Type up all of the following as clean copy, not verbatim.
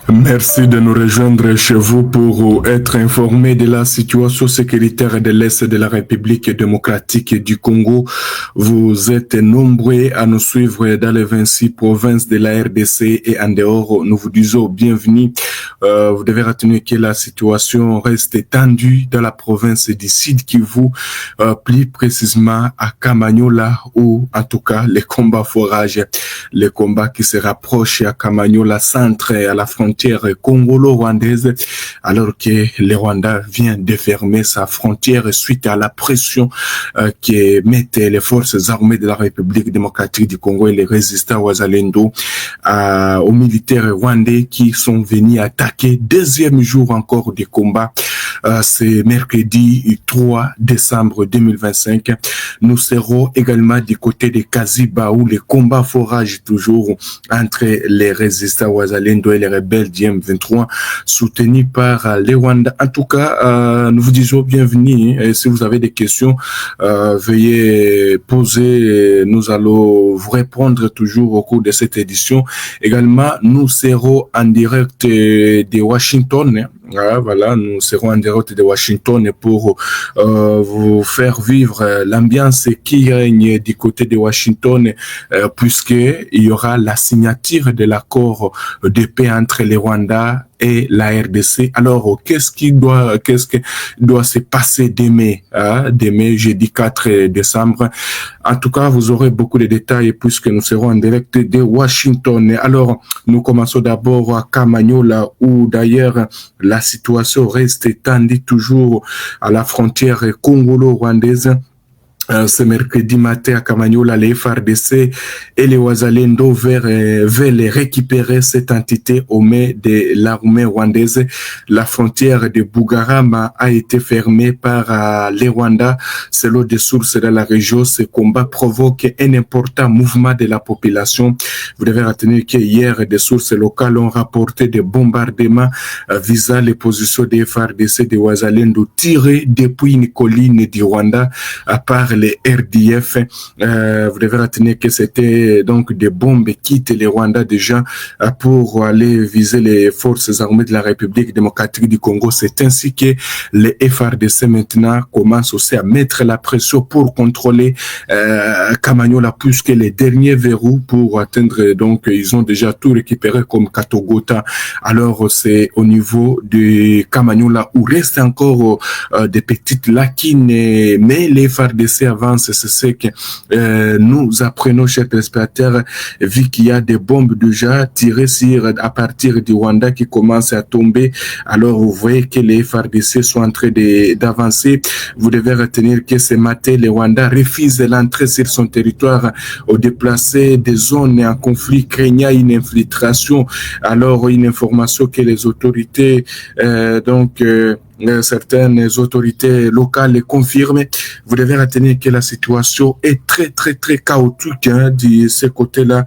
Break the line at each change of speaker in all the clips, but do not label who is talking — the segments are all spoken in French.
Merci de nous rejoindre chez vous pour être informés de la situation sécuritaire de l'Est de la République démocratique du Congo. Vous êtes nombreux à nous suivre dans les 26 provinces de la RDC et en dehors. Nous vous disons bienvenue. Vous devez retenir que la situation reste tendue dans la province du Sud Kivu, plus précisément à Kamanyola, où en tout cas les combats forages, les combats qui se rapprochent à Kamanyola centre, à la frontière congolo-rwandaise, alors que le Rwanda vient de fermer sa frontière suite à la pression que mettent les forces armées de la République démocratique du Congo et les résistants Wazalendo aux militaires rwandais qui sont venus attaquer. Deuxième jour encore des combats. C'est mercredi 3 décembre 2025. Nous serons également du côté de Kaziba où les combats foragent toujours entre les résistants Wazalendo et les rebelles du M23 soutenus par les Rwandais. En tout cas, nous vous disons bienvenue. Et si vous avez des questions, veuillez poser. Nous allons vous répondre toujours au cours de cette édition. Également, nous serons en direct de Washington. Voilà, nous serons en direct de Washington pour vous faire vivre l'ambiance qui règne du côté de Washington, puisque il y aura la signature de l'accord de paix entre les Rwandais et la RDC. Alors, qu'est-ce qui doit se passer demain, demain, jeudi 4 décembre? En tout cas, vous aurez beaucoup de détails puisque nous serons en direct de Washington. Alors, nous commençons d'abord à Kamanyola où d'ailleurs la situation reste tendue toujours à la frontière congolo-rwandaise. Ce mercredi matin à Kamanyola, les FARDC et les Wazalendo veulent récupérer cette entité aux mains de l'armée rwandaise. La frontière de Bugarama a été fermée par les Rwandais. Selon des sources de la région, ce combat provoque un important mouvement de la population. Vous devez retenir qu'hier, des sources locales ont rapporté des bombardements visant les positions des FARDC et des Wazalendo tirés depuis une colline du Rwanda par les RDF. Vous devez retenir que c'était donc des bombes qui quittent les Rwandais déjà pour aller viser les forces armées de la République démocratique du Congo. C'est ainsi que les FARDC maintenant commencent aussi à mettre la pression pour contrôler Kamanyola, puisque les derniers verrous pour atteindre, donc ils ont déjà tout récupéré comme Katogota. Alors c'est au niveau de Kamanyola où reste encore des petites lacunes, mais les FARDC avance, c'est ce que nous apprenons, chers téléspectateurs, vu qu'il y a des bombes déjà tirées à partir du Rwanda qui commencent à tomber. Alors, vous voyez que les FARDC sont en train d'avancer. Vous devez retenir que ce matin, les Rwandais refusent l'entrée sur son territoire au déplacer des zones en conflit, craignant une infiltration. Alors, une information que les autorités, certaines autorités locales confirment. Vous devez retenir que la situation est très, très, très chaotique de ce côté-là.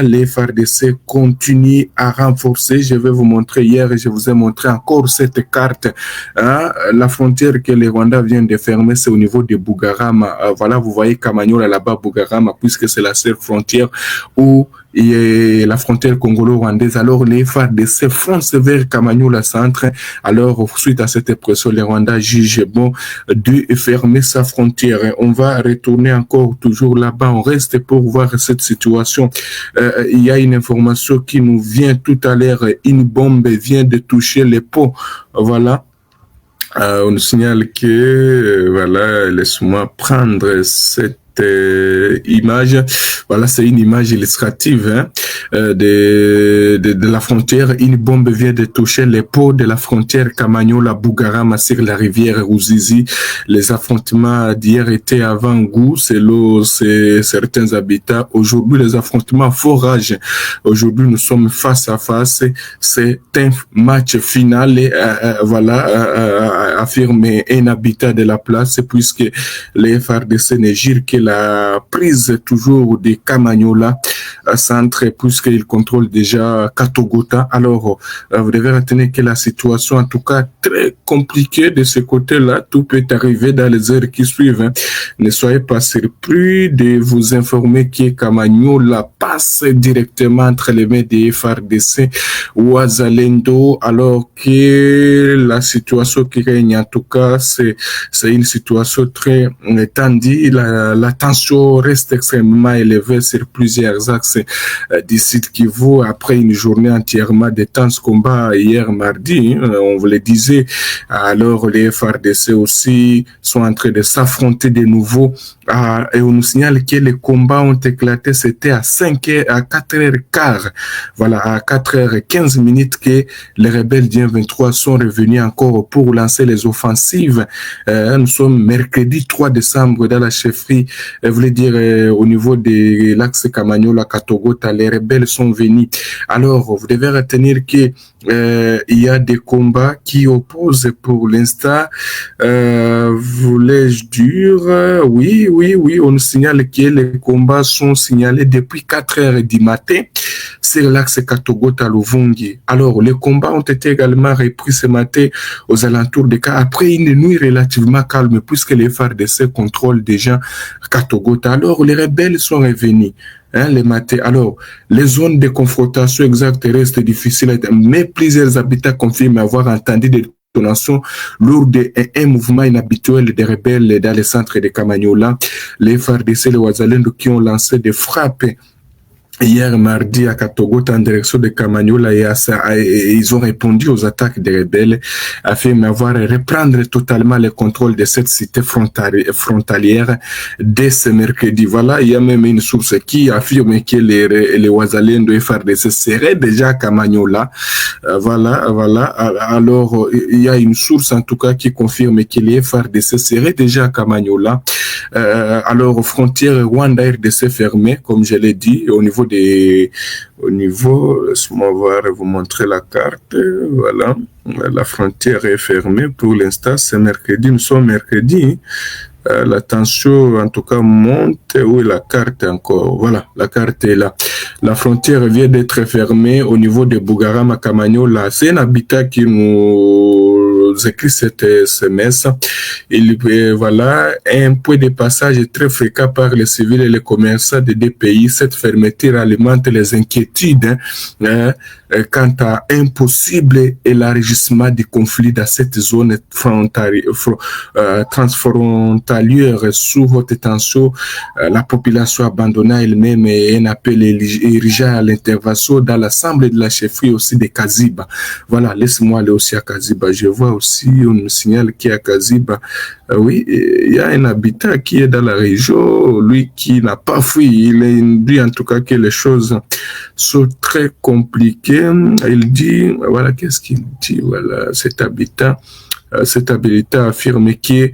Les FARDC continuent à renforcer. Je vais vous montrer hier et je vous ai montré encore cette carte. La frontière que les Rwandais viennent de fermer, c'est au niveau de Bugarama. Voilà, vous voyez Kamanyola là-bas, Bugarama, puisque c'est la seule frontière où et la frontière congolo-rwandaise. Alors, les FARDC foncent vers Kamanyola centre. Alors, suite à cette pression, les Rwandais jugent bon de fermer sa frontière. On va retourner encore toujours là-bas. On reste pour voir cette situation. Il y a une information qui nous vient tout à l'heure. Une bombe vient de toucher les pots. Voilà. On nous signale que, voilà, laisse-moi prendre cette image. Voilà, c'est une image illustrative de la frontière. Une bombe vient de toucher les pots de la frontière Kamanyola-Bugarama sur la rivière Ruzizi. Les affrontements d'hier étaient avant-goût selon certains habitants. Aujourd'hui, les affrontements foragent. Aujourd'hui, nous sommes face à face. C'est un match final. Et, voilà, affirme un habitat de la place, puisque les FARDC ne gèrent que la prise toujours de Kamanyola centre, puisqu'ils contrôlent déjà Katogota. Alors, vous devez retenir que la situation, en tout cas, très compliquée de ce côté-là. Tout peut arriver dans les heures qui suivent. Hein. Ne soyez pas surpris de vous informer que Kamanyola passe directement entre les mains des FARDC ou Azalendo, alors que la situation qui règne, en tout cas, c'est une situation très tendue. La tension reste extrêmement élevée sur plusieurs axes du site Kivu après une journée entièrement de tenses combats hier mardi. On vous le disait. Alors, les FARDC aussi sont en train de s'affronter de nouveau. Et on nous signale que les combats ont éclaté, c'était à 4h15. Voilà, à 4h15 que les rebelles du 23 sont revenus encore pour lancer les offensives. Nous sommes mercredi 3 décembre dans la chefferie, voulez dire au niveau de l'axe Kamanyola, Katogota, les rebelles sont venus. Alors, vous devez retenir que il y a des combats qui opposent pour l'instant, voulais-je dire, oui, on nous signale que les combats sont signalés depuis 4 heures du matin sur l'axe Katogota Luvungi. Alors, les combats ont été également repris ce matin aux alentours de Ka, après une nuit relativement calme, puisque les FARDC contrôlent déjà Katogota. Alors, les rebelles sont revenus. Hein, les matins. Alors, les zones de confrontation exactes restent difficiles, mais plusieurs habitants confirment avoir entendu des détonations lourdes et un mouvement inhabituel des rebelles dans les centres de Kamanyola. Les FARDC, les Wazalendo qui ont lancé des frappes hier mardi à Katogota en direction de Kamanyola et ils ont répondu aux attaques des rebelles afin d'avoir reprendre totalement le contrôle de cette cité frontalière dès ce mercredi. Voilà, il y a même une source qui affirme que les Wazalendo et FARDC seraient déjà à Kamanyola. Voilà. Alors, il y a une source en tout cas qui confirme que les FARDC seraient déjà à Kamanyola. Alors, aux frontières Rwanda-RDC fermées, comme je l'ai dit, au niveau, laisse-moi voir et vous montrer la carte. Voilà, la frontière est fermée pour l'instant. C'est mercredi, nous sommes mercredi. La tension, en tout cas, monte. Où est la carte encore? Voilà, la carte est là. La frontière vient d'être fermée au niveau de Bugarama Kamanyola. C'est un habitat qui nous écrit cette SMS. Voilà, un point de passage très fréquent par les civils et les commerçants des deux pays. Cette fermeture alimente les inquiétudes quant à un possible élargissement du conflit dans cette zone transfrontalière sous haute tension. La population abandonna elle-même et un appel érigé à l'intervention dans l'assemblée de la chefferie aussi de Kaziba. Voilà, laisse-moi aller aussi à Kaziba. Je vois aussi, on me signale qu'il y a Kaziba. Oui, il y a un habitant qui est dans la région, lui qui n'a pas fui. Il dit en tout cas que les choses sont très compliquées. Il dit, voilà, qu'est-ce qu'il dit? Voilà, cet habitant affirme que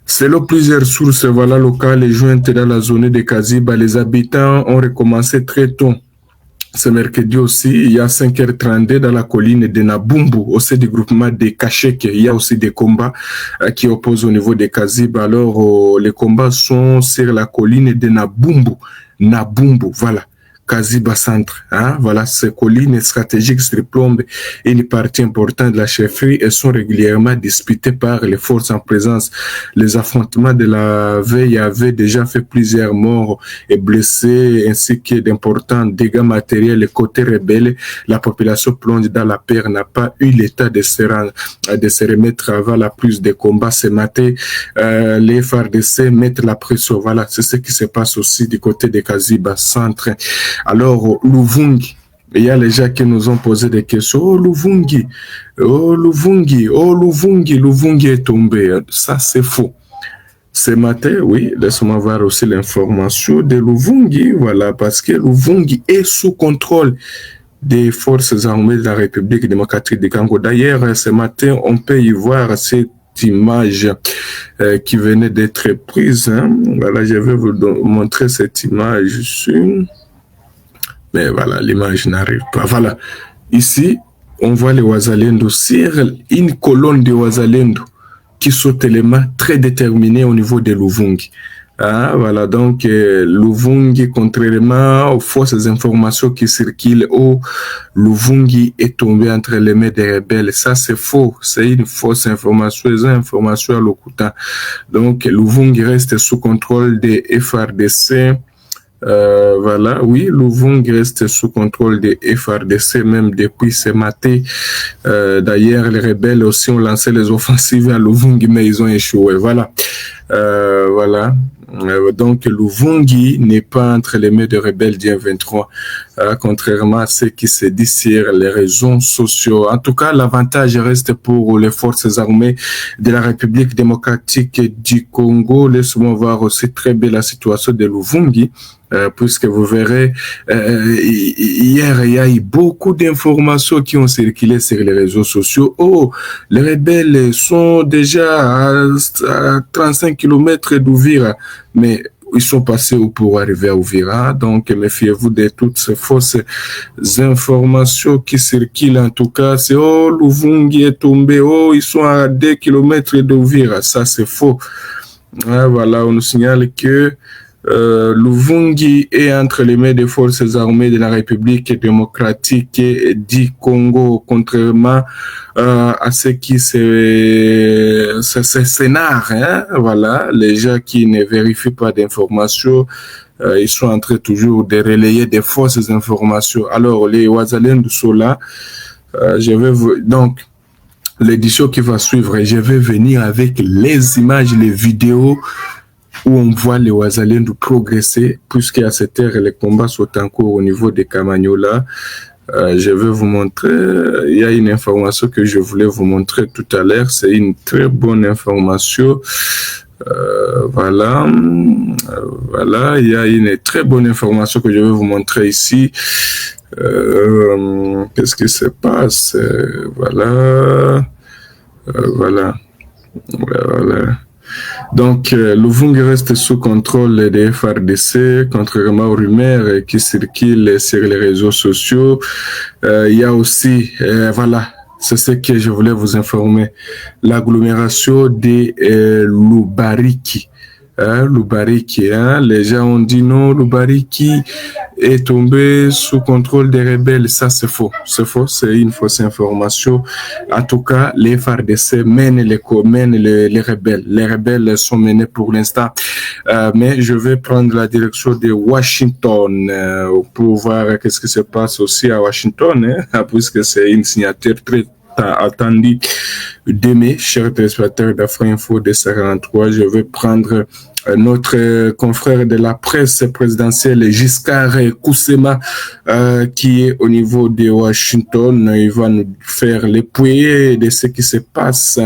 selon plusieurs sources locales et jointes dans la zone de Kaziba, les habitants ont recommencé très tôt. Ce mercredi aussi, il y a 5h32 dans la colline de Nabumbu, au sein du groupement de Kachek. Il y a aussi des combats qui opposent au niveau de Kaziba. Alors, les combats sont sur la colline de Nabumbu. Nabumbu, voilà. Kaziba Centre, hein? Voilà, ces collines stratégiques surplombent une partie importante de la chefferie et sont régulièrement disputées par les forces en présence. Les affrontements de la veille avaient déjà fait plusieurs morts et blessés, ainsi que d'importants dégâts matériels et côté rebelle. La population plonge dans la peur, n'a pas eu l'état de se remettre avant la plus de combats. Ce matin, les FARDC mettent la pression. Voilà, c'est ce qui se passe aussi du côté de Kaziba Centre. Alors, Luvungi, il y a les gens qui nous ont posé des questions. Oh, Luvungi est tombé. Ça, c'est faux. Ce matin, oui, laisse-moi voir aussi l'information de Luvungi. Voilà, parce que Luvungi est sous contrôle des forces armées de la République démocratique du Congo. D'ailleurs, ce matin, on peut y voir cette image qui venait d'être prise. Hein. Voilà, je vais vous montrer cette image ici. Mais voilà, l'image n'arrive pas. Voilà, ici, on voit les Wazalendo sur une colonne de Wazalendo qui sont tellement très déterminés au niveau de Luvungi. Ah, voilà, donc Luvungi, contrairement aux fausses informations qui circulent, Luvungi est tombé entre les mains des rebelles. Ça, c'est faux. C'est une fausse information, c'est une information à l'Okuta. Donc, Luvungi reste sous contrôle des FRDC. Voilà, oui, Luvungi reste sous contrôle des FRDC même depuis ce matin. D'ailleurs, les rebelles aussi ont lancé les offensives à Luvungi, mais ils ont échoué. Voilà, voilà. Donc, Luvungi n'est pas entre les mains de rebelles du M23, contrairement à ce qui se dit sur les réseaux sociaux. En tout cas, l'avantage reste pour les forces armées de la République démocratique du Congo. Laissez-moi voir aussi très bien la situation de Luvungi. Puisque vous verrez, hier, il y a eu beaucoup d'informations qui ont circulé sur les réseaux sociaux. Oh, les rebelles sont déjà à 35 km d'Ouvira, mais ils sont passés pour arriver à Ouvira. Donc, méfiez-vous de toutes ces fausses informations qui circulent. En tout cas, c'est oh, Luvungi est tombé, oh, ils sont à 2 km d'Ouvira. Ça, c'est faux. Ah, voilà, on nous signale que Luvungi est entre les mains des forces armées de la République démocratique du Congo, contrairement à ce qui se scénar, hein, voilà, les gens qui ne vérifient pas d'informations, ils sont en train toujours de relayer des fausses informations. Alors, les Wazalendo sont là, donc, l'édition qui va suivre, je vais venir avec les images, les vidéos, où on voit les Wazalendo progresser, puisqu'à cette heure, les combats sont en cours au niveau des Kamanyola. Je vais vous montrer, il y a une information que je voulais vous montrer tout à l'heure, c'est une très bonne information. Voilà, voilà, il y a une très bonne information que je vais vous montrer ici. Qu'est-ce qui se passe? Voilà, voilà, voilà. Donc, Luvungi reste sous contrôle des FRDC, contrairement aux rumeurs qui circulent sur les réseaux sociaux. Il y a aussi, voilà, c'est ce que je voulais vous informer, l'agglomération de Lubariki. Lubariki, hein, les gens ont dit non, Lubariki est tombé sous contrôle des rebelles. Ça, c'est faux. C'est faux, c'est une fausse information. En tout cas, les FARDC mènent les rebelles. Les rebelles sont menés pour l'instant. Mais je vais prendre la direction de Washington pour voir qu'est-ce qui se passe aussi à Washington, hein, puisque c'est une signature très attendu demain, chers téléspectateurs d'Afrique Info de 43. Je vais prendre notre confrère de la presse présidentielle, Giscard Koussema, qui est au niveau de Washington. Il va nous faire le point de ce qui se passe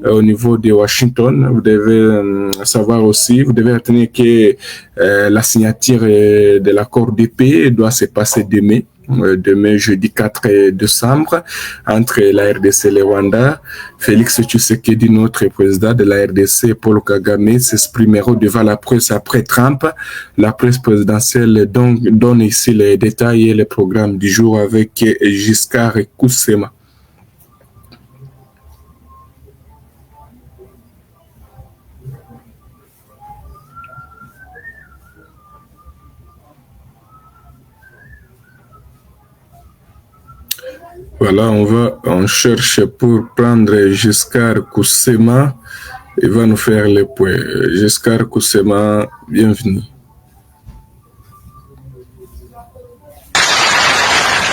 au niveau de Washington. Vous devez savoir aussi, vous devez retenir que la signature de l'accord de paix doit se passer demain. Demain, jeudi 4 décembre, entre la RDC et le Rwanda. Félix Tshisekedi, notre président de la RDC, Paul Kagame, s'exprimeront devant la presse après Trump. La presse présidentielle donne ici les détails et les programmes du jour avec Giscard Koussema. Voilà, on cherche pour prendre Giscard Koussema. Il va nous faire le point. Giscard Koussema, bienvenue.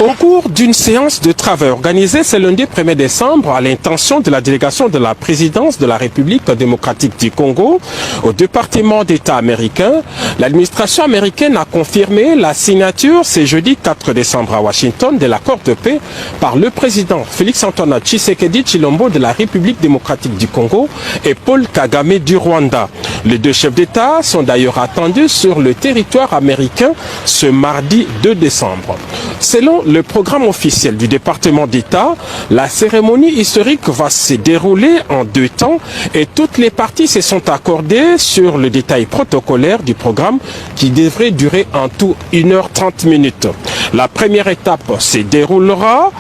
Au cours d'une séance de travail organisée ce lundi 1er décembre à l'intention de la délégation de la présidence de la République démocratique du Congo au département d'État américain, l'administration américaine a confirmé la signature ce jeudi 4 décembre à Washington de l'accord de paix par le président Félix-Antoine Tshisekedi Tshilombo de la République démocratique du Congo et Paul Kagame du Rwanda. Les deux chefs d'État sont d'ailleurs attendus sur le territoire américain ce mardi 2 décembre. Selon le programme officiel du département d'État, la cérémonie historique va se dérouler en 2 temps et toutes les parties se sont accordées sur le détail protocolaire du programme qui devrait durer en tout 1h30. La première étape se déroulera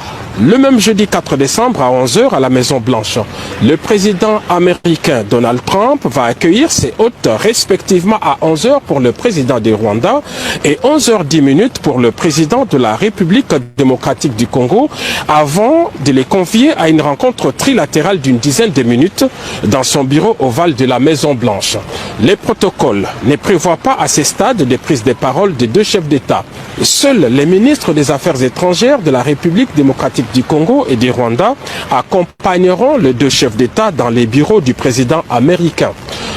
Le même jeudi 4 décembre à 11h à la Maison Blanche, le président américain Donald Trump va accueillir ses hôtes respectivement à 11h pour le président du Rwanda et 11h10 pour le président de la République démocratique du Congo avant de les convier à une rencontre trilatérale d'une dizaine de minutes dans son bureau ovale de la Maison Blanche. Les protocoles ne prévoient pas à ce stade de prise de parole des deux chefs d'État. Seuls les ministres des Affaires étrangères de la République démocratique du Congo et du Rwanda accompagneront les deux chefs d'État dans les bureaux du président américain.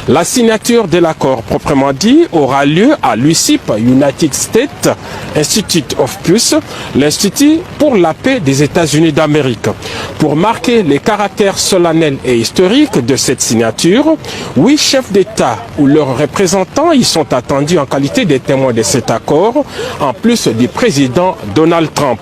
La signature de l'accord proprement dit aura lieu à l'USIP, United States Institute of Peace, l'Institut pour la paix des États-Unis d'Amérique. Pour marquer les caractères solennels et historiques de cette signature, 8 chefs d'État ou leurs représentants y sont attendus en qualité de témoins de cet accord, en plus du président Donald Trump.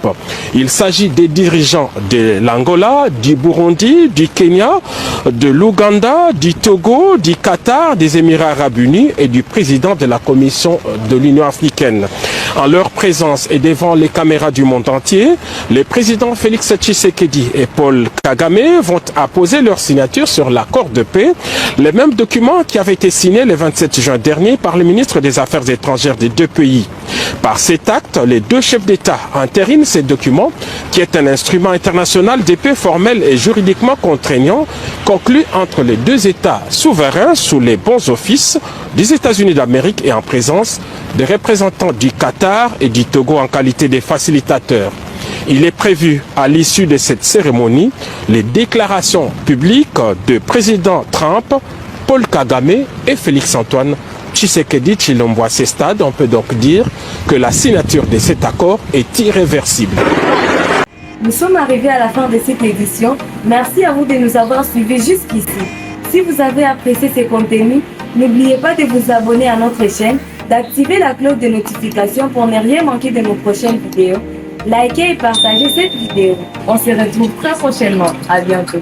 Il s'agit des dirigeants de l'Angola, du Burundi, du Kenya, de l'Ouganda, du Togo, du Qatar, des Émirats arabes unis et du président de la Commission de l'Union africaine. En leur présence et devant les caméras du monde entier, les présidents Félix Tshisekedi et Paul Kagame vont apposer leur signature sur l'accord de paix, le même document qui avait été signé le 27 juin dernier par le ministre des Affaires étrangères des deux pays. Par cet acte, les deux chefs d'État entérinent ces documents, qui est un instrument international de paix formel et juridiquement contraignant, conclu entre les deux États souverains sous les bons offices des États-Unis d'Amérique et en présence des représentants du Qatar et du Togo en qualité de facilitateurs. Il est prévu, à l'issue de cette cérémonie, les déclarations publiques de président Trump, Paul Kagame et Félix-Antoine Tshisekedi Tshilombo. À ce stade, on peut donc dire que la signature de cet accord est irréversible.
Nous sommes arrivés à la fin de cette édition. Merci à vous de nous avoir suivis jusqu'ici. Si vous avez apprécié ces contenus, n'oubliez pas de vous abonner à notre chaîne, d'activer la cloche de notification pour ne rien manquer de nos prochaines vidéos. Likez et partagez cette vidéo. On se retrouve très prochainement. À bientôt.